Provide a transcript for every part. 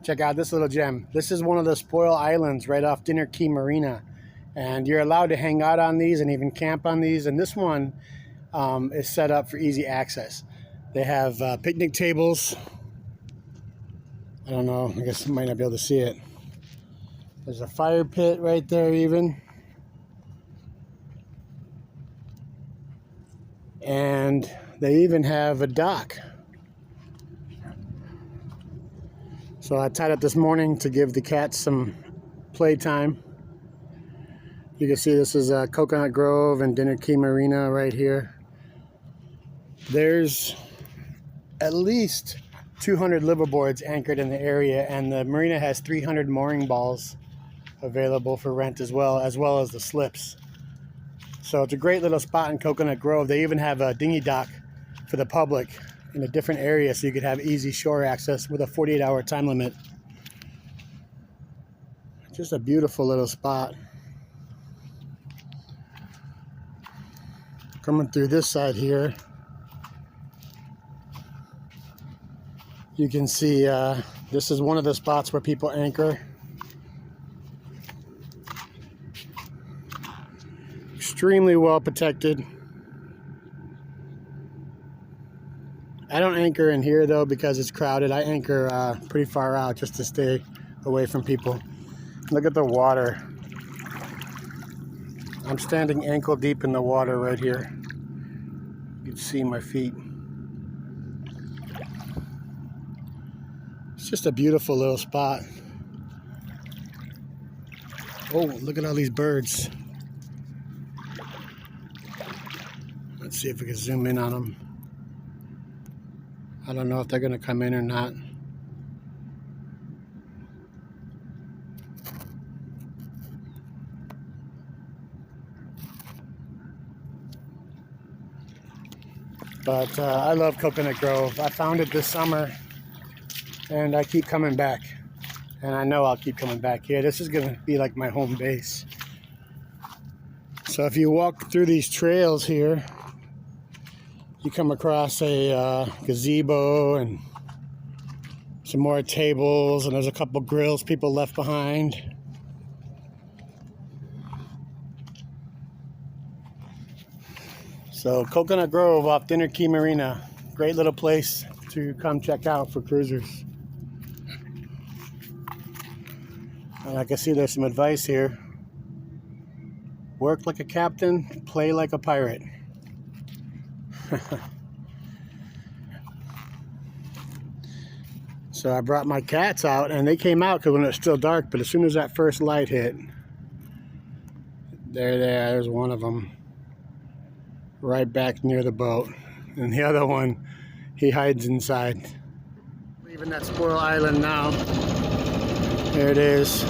Check out this little gem. This is one of the spoil islands right off Dinner Key Marina. And you're allowed to hang out on these and even camp on these. And this one is set up for easy access. They have picnic tables. I don't know, I guess you might not be able to see it. There's a fire pit right there even. And they even have a dock. So I tied up this morning to give the cats some playtime. You can see this is Coconut Grove and Dinner Key Marina right here. There's at least 200 liveaboards anchored in the area, and the marina has 300 mooring balls available for rent as well as the slips. So it's a great little spot in Coconut Grove. They even have a dinghy dock for the public in a different area, so you could have easy shore access with a 48-hour time limit. Just a beautiful little spot. Coming through this side here, you can see this is one of the spots where people anchor. Extremely well protected. I don't anchor in here though because it's crowded. I anchor pretty far out just to stay away from people. Look at the water. I'm standing ankle deep in the water right here. You can see my feet. It's just a beautiful little spot. Oh, look at all these birds. Let's see if we can zoom in on them. I don't know if they're going to come in or not. But I love Coconut Grove. I found it this summer and I keep coming back. And I know I'll keep coming back here. This is going to be like my home base. So if you walk through these trails here, you come across a gazebo and some more tables, and there's a couple grills people left behind. So Coconut Grove off Dinner Key Marina. Great little place to come check out for cruisers. And I can see there's some advice here. Work like a captain, play like a pirate. So I brought my cats out, and they came out because when it was still dark, but as soon as that first light hit, there's one of them right back near the boat, and the other one, he hides inside. Leaving that spoil island now. There it is.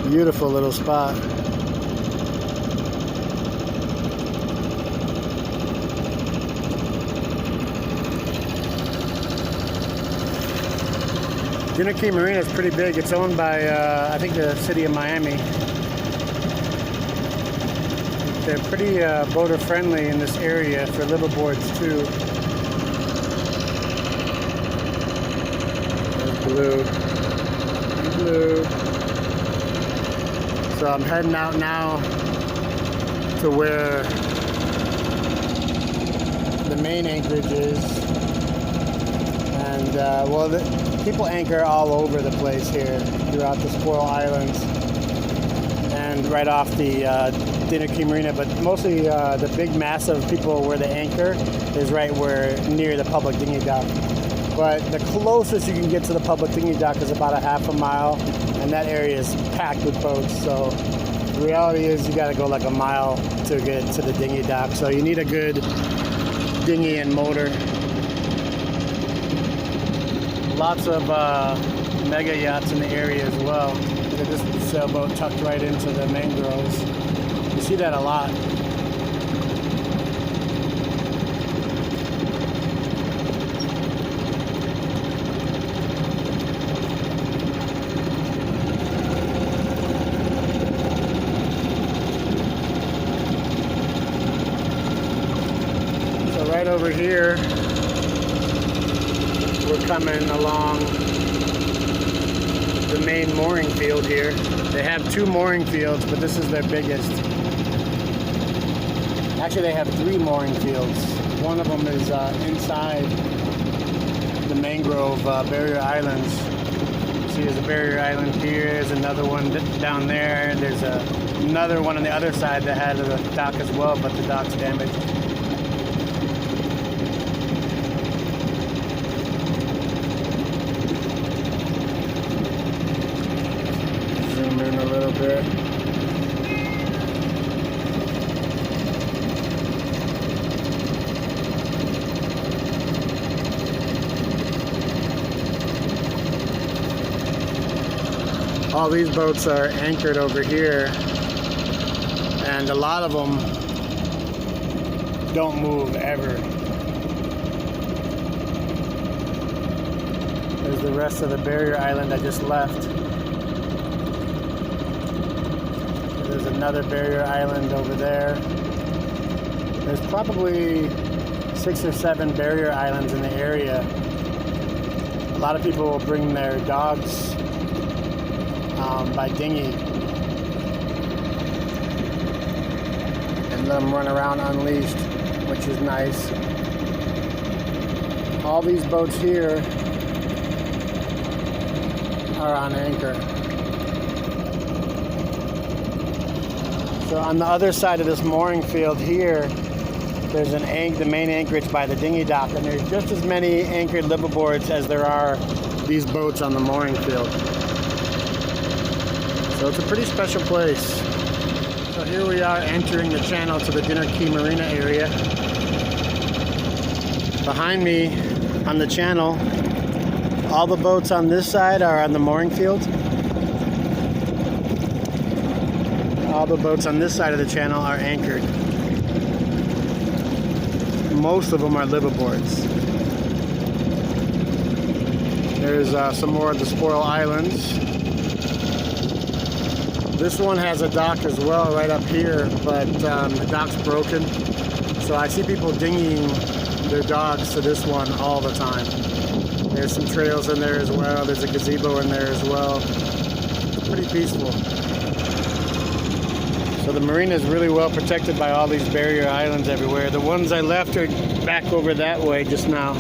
Beautiful little spot. Dinner Key Marina is pretty big. It's owned by, I think, the city of Miami. They're pretty boater friendly in this area for liveaboards too. There's blue. Blue. So I'm heading out now to where the main anchorage is. And well, people anchor all over the place here throughout the spoil islands and right off the Dinner Key Marina, but mostly the big mass of people where they anchor is right where near the public dinghy dock. But the closest you can get to the public dinghy dock is about a half a mile, and that area is packed with boats. So the reality is you got to go like a mile to get to the dinghy dock. So you need a good dinghy and motor. Lots of mega yachts in the area as well. Look at this sailboat tucked right into the mangroves. You see that a lot. So right over here, we're coming along the main mooring field here. They have 2 mooring fields, but this is their biggest. Actually, they have 3 mooring fields. One of them is inside the mangrove barrier islands. See, there's a barrier island here. There's another one down there. There's another one on the other side that had a dock as well, but the dock's damaged. Zoom in a little bit. All these boats are anchored over here, and a lot of them don't move ever. There's the rest of the barrier island I just left. There's another barrier island over there. There's probably 6 or 7 barrier islands in the area. A lot of people will bring their dogs by dinghy and let them run around unleashed, which is nice. All these boats here are on anchor. So on the other side of this mooring field here, there's the main anchorage by the dinghy dock, and there's just as many anchored liveaboards as there are these boats on the mooring field. So it's a pretty special place. So here we are entering the channel to the Dinner Key Marina area. Behind me on the channel, all the boats on this side are on the mooring field. All the boats on this side of the channel are anchored. Most of them are liveaboards. There's some more of the Spoil Islands. This one has a dock as well right up here, but the dock's broken. So I see people dinghying their dogs to this one all the time. There's some trails in there as well. There's a gazebo in there as well. It's pretty peaceful. So the marina is really well protected by all these barrier islands everywhere. The ones I left are back over that way just now.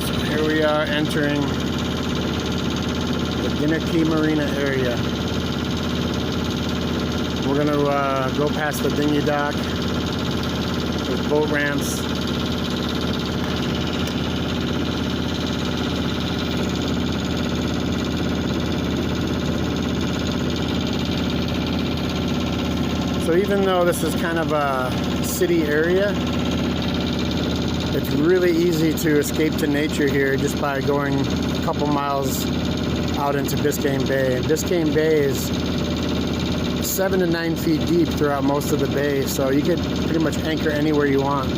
So here we are entering Dinner Key Marina area. We're going to go past the dinghy dock. There's boat ramps. So even though this is kind of a city area, it's really easy to escape to nature here just by going a couple miles out into Biscayne Bay. And Biscayne Bay is 7 to 9 feet deep throughout most of the bay, so you could pretty much anchor anywhere you want.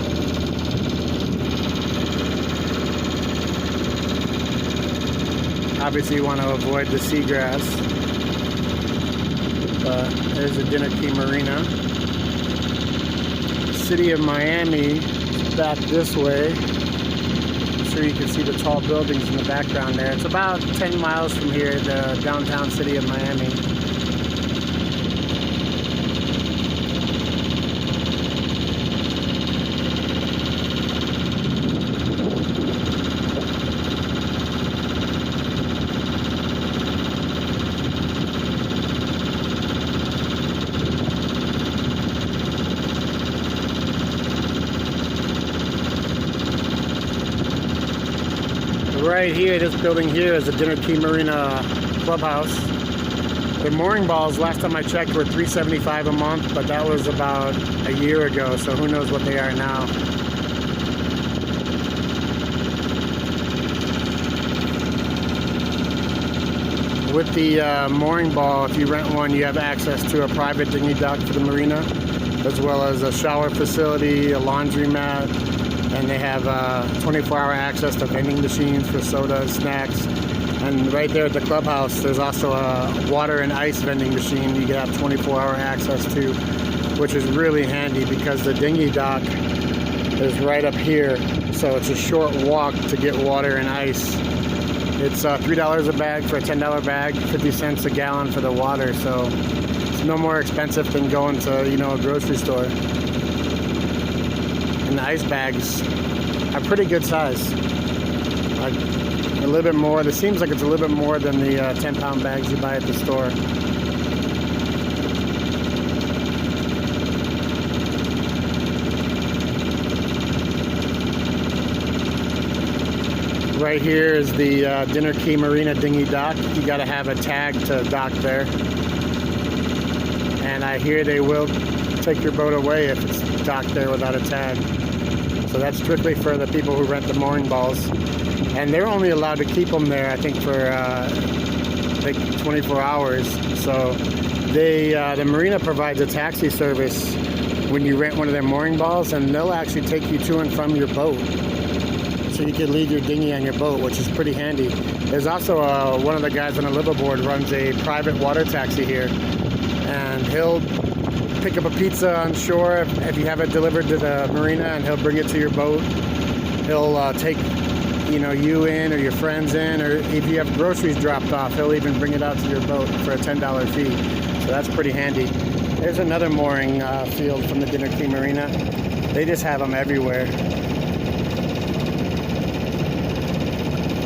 Obviously you want to avoid the seagrass, but there's the Dinner Key Marina. The city of Miami is back this way. You can see the tall buildings in the background there. It's about 10 miles from here, the downtown city of Miami. Right here, this building here is the Dinner Key Marina clubhouse. The mooring balls, last time I checked, were $3.75 a month, but that was about a year ago, so who knows what they are now. With the mooring ball, if you rent one, you have access to a private dinghy dock for the marina, as well as a shower facility, a laundromat, and they have 24-hour access to vending machines for sodas, snacks. And right there at the clubhouse, there's also a water and ice vending machine you can have 24-hour access to, which is really handy because the dinghy dock is right up here. So it's a short walk to get water and ice. It's $3 a bag for a $10 bag, 50 cents a gallon for the water. So it's no more expensive than going to, you know, a grocery store. And the ice bags are pretty good size. A little bit more. It seems like it's a little bit more than the 10-pound bags you buy at the store. Right here is the Dinner Key Marina dinghy dock. You got to have a tag to dock there. And I hear they will take your boat away if it's docked there without a tag. So that's strictly for the people who rent the mooring balls. And they're only allowed to keep them there, I think, for like 24 hours. So the marina provides a taxi service when you rent one of their mooring balls, and they'll actually take you to and from your boat. So you can leave your dinghy on your boat, which is pretty handy. There's also one of the guys on a liveaboard runs a private water taxi here, and he'll pick up a pizza on shore if you have it delivered to the marina, and he'll bring it to your boat. He'll take, you know, you in or your friends in, or if you have groceries dropped off, he'll even bring it out to your boat for a $10 fee. So that's pretty handy. There's another mooring field from the Dinner Key Marina. They just have them everywhere.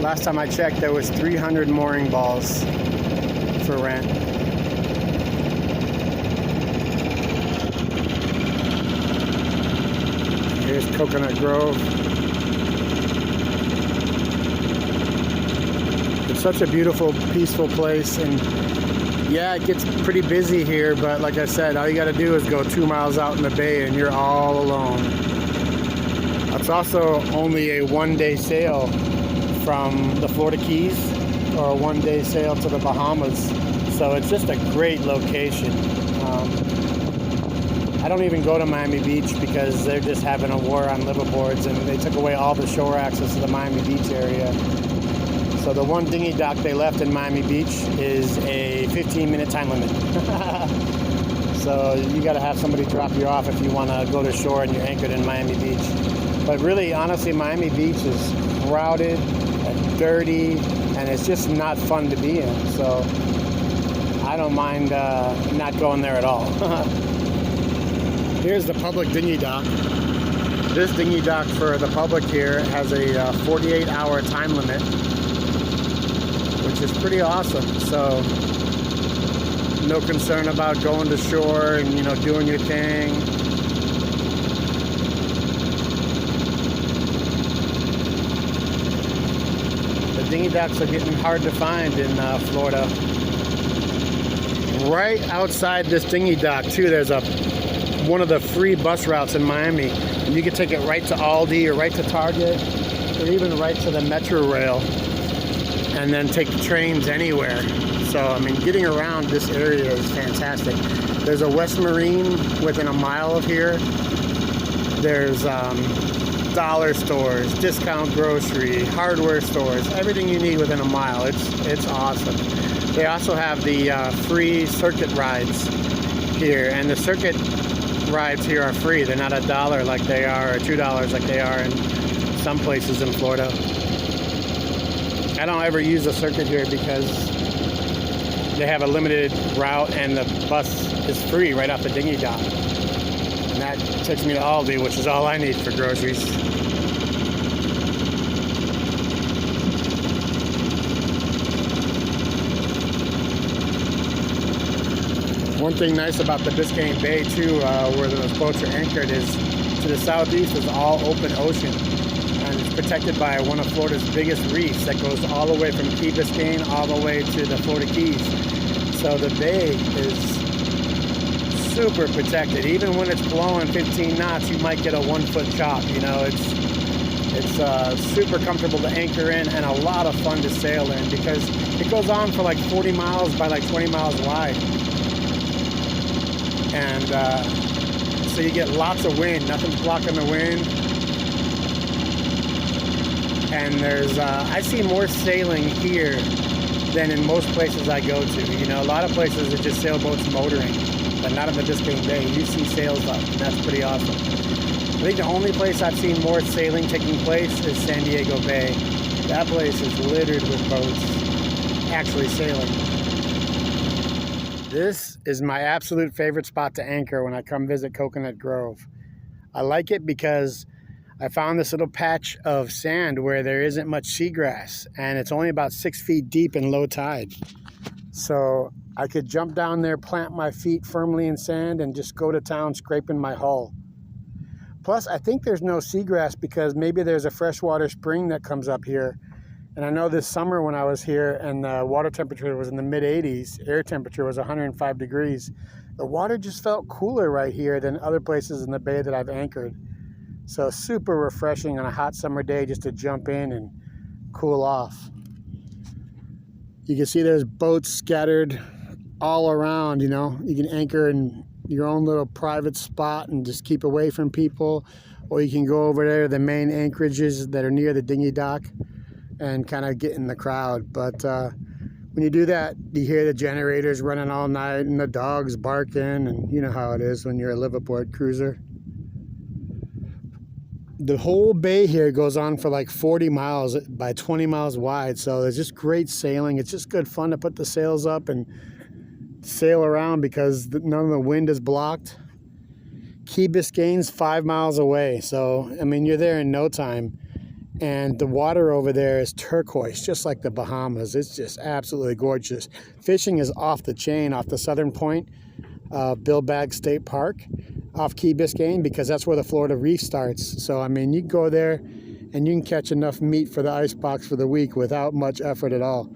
Last time I checked, there was 300 mooring balls for rent. Here's Coconut Grove. It's such a beautiful, peaceful place, and yeah, it gets pretty busy here, but like I said, all you got to do is go 2 miles out in the bay and you're all alone. It's also only a one-day sail from the Florida Keys, or a one-day sail to the Bahamas. So it's just a great location. I don't even go to Miami Beach because they're just having a war on liveaboards, and they took away all the shore access to the Miami Beach area. So the one dinghy dock they left in Miami Beach is a 15-minute time limit. So you got to have somebody drop you off if you want to go to shore and you're anchored in Miami Beach. But really, honestly, Miami Beach is crowded and dirty, and it's just not fun to be in. So I don't mind not going there at all. Here's the public dinghy dock. This dinghy dock for the public here has a 48-hour time limit, which is pretty awesome. So no concern about going to shore and, you know, doing your thing. The dinghy docks are getting hard to find in Florida. Right outside this dinghy dock too, there's one of the free bus routes in Miami, and you can take it right to Aldi or right to Target, or even right to the Metro Rail, and then take the trains anywhere. So I mean, getting around this area is fantastic. There's a West Marine within a mile of here. There's dollar stores, discount grocery, hardware stores, everything you need within a mile. It's awesome. They also have the free circuit rides here, and the circuit rides here are free. They're not $1 like they are, or $2 like they are in some places in Florida. I don't ever use a circuit here because they have a limited route, and the bus is free right off the dinghy dock. And that takes me to Aldi, which is all I need for groceries. One thing nice about the Biscayne Bay too, where those boats are anchored, is to the southeast is all open ocean, and it's protected by one of Florida's biggest reefs that goes all the way from Key Biscayne all the way to the Florida Keys. So the bay is super protected. Even when it's blowing 15 knots, you might get a 1-foot chop. You know, it's super comfortable to anchor in, and a lot of fun to sail in, because it goes on for like 40 miles by like 20 miles wide. And so you get lots of wind, nothing's blocking the wind. And there's, I see more sailing here than in most places I go to. You know, a lot of places are just sailboats motoring. but not in the Biscayne Bay. You see sails up, and that's pretty awesome. I think the only place I've seen more sailing taking place is San Diego Bay. That place is littered with boats actually sailing. This is my absolute favorite spot to anchor when I come visit Coconut Grove. I like it because I found this little patch of sand where there isn't much seagrass, and it's only about 6 feet deep in low tide. So I could jump down there, plant my feet firmly in sand, and just go to town scraping my hull. Plus, I think there's no seagrass because maybe there's a freshwater spring that comes up here. And I know this summer when I was here and the water temperature was in the mid-80s, air temperature was 105 degrees, the water just felt cooler right here than other places in the bay that I've anchored. So super refreshing on a hot summer day just to jump in and cool off. You can see there's boats scattered all around, you know. You can anchor in your own little private spot and just keep away from people. Or you can go over there to the main anchorages that are near the dinghy dock and kind of get in the crowd. But when you do that, you hear the generators running all night and the dogs barking, and you know how it is when you're a liveaboard cruiser. The whole bay here goes on for like 40 miles by 20 miles wide, so it's just great sailing. It's just good fun to put the sails up and sail around because none of the wind is blocked. Key Biscayne's 5 miles away, so I mean you're there in no time. And the water over there is turquoise, just like the Bahamas. It's just absolutely gorgeous. Fishing is off the chain, off the southern point, Bill Baggs State Park, off Key Biscayne, because that's where the Florida Reef starts. So, I mean, you go there and you can catch enough meat for the icebox for the week without much effort at all.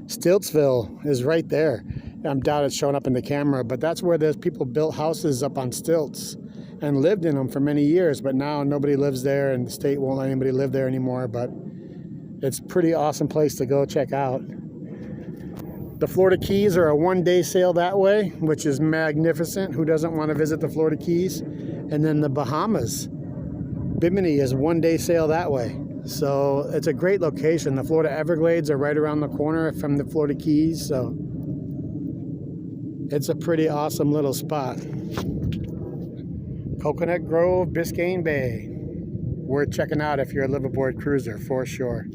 Stiltsville is right there. I doubt it's showing up in the camera, but that's where those people built houses up on stilts and lived in them for many years, but now nobody lives there and the state won't let anybody live there anymore. But it's a pretty awesome place to go check out. The Florida Keys are a one-day sail that way, which is magnificent. Who doesn't want to visit the Florida Keys? And then the Bahamas, Bimini, is one-day sail that way. So it's a great location. The Florida Everglades are right around the corner from the Florida Keys, so it's a pretty awesome little spot. Coconut Grove, Biscayne Bay. Worth checking out if you're a liveaboard cruiser, for sure.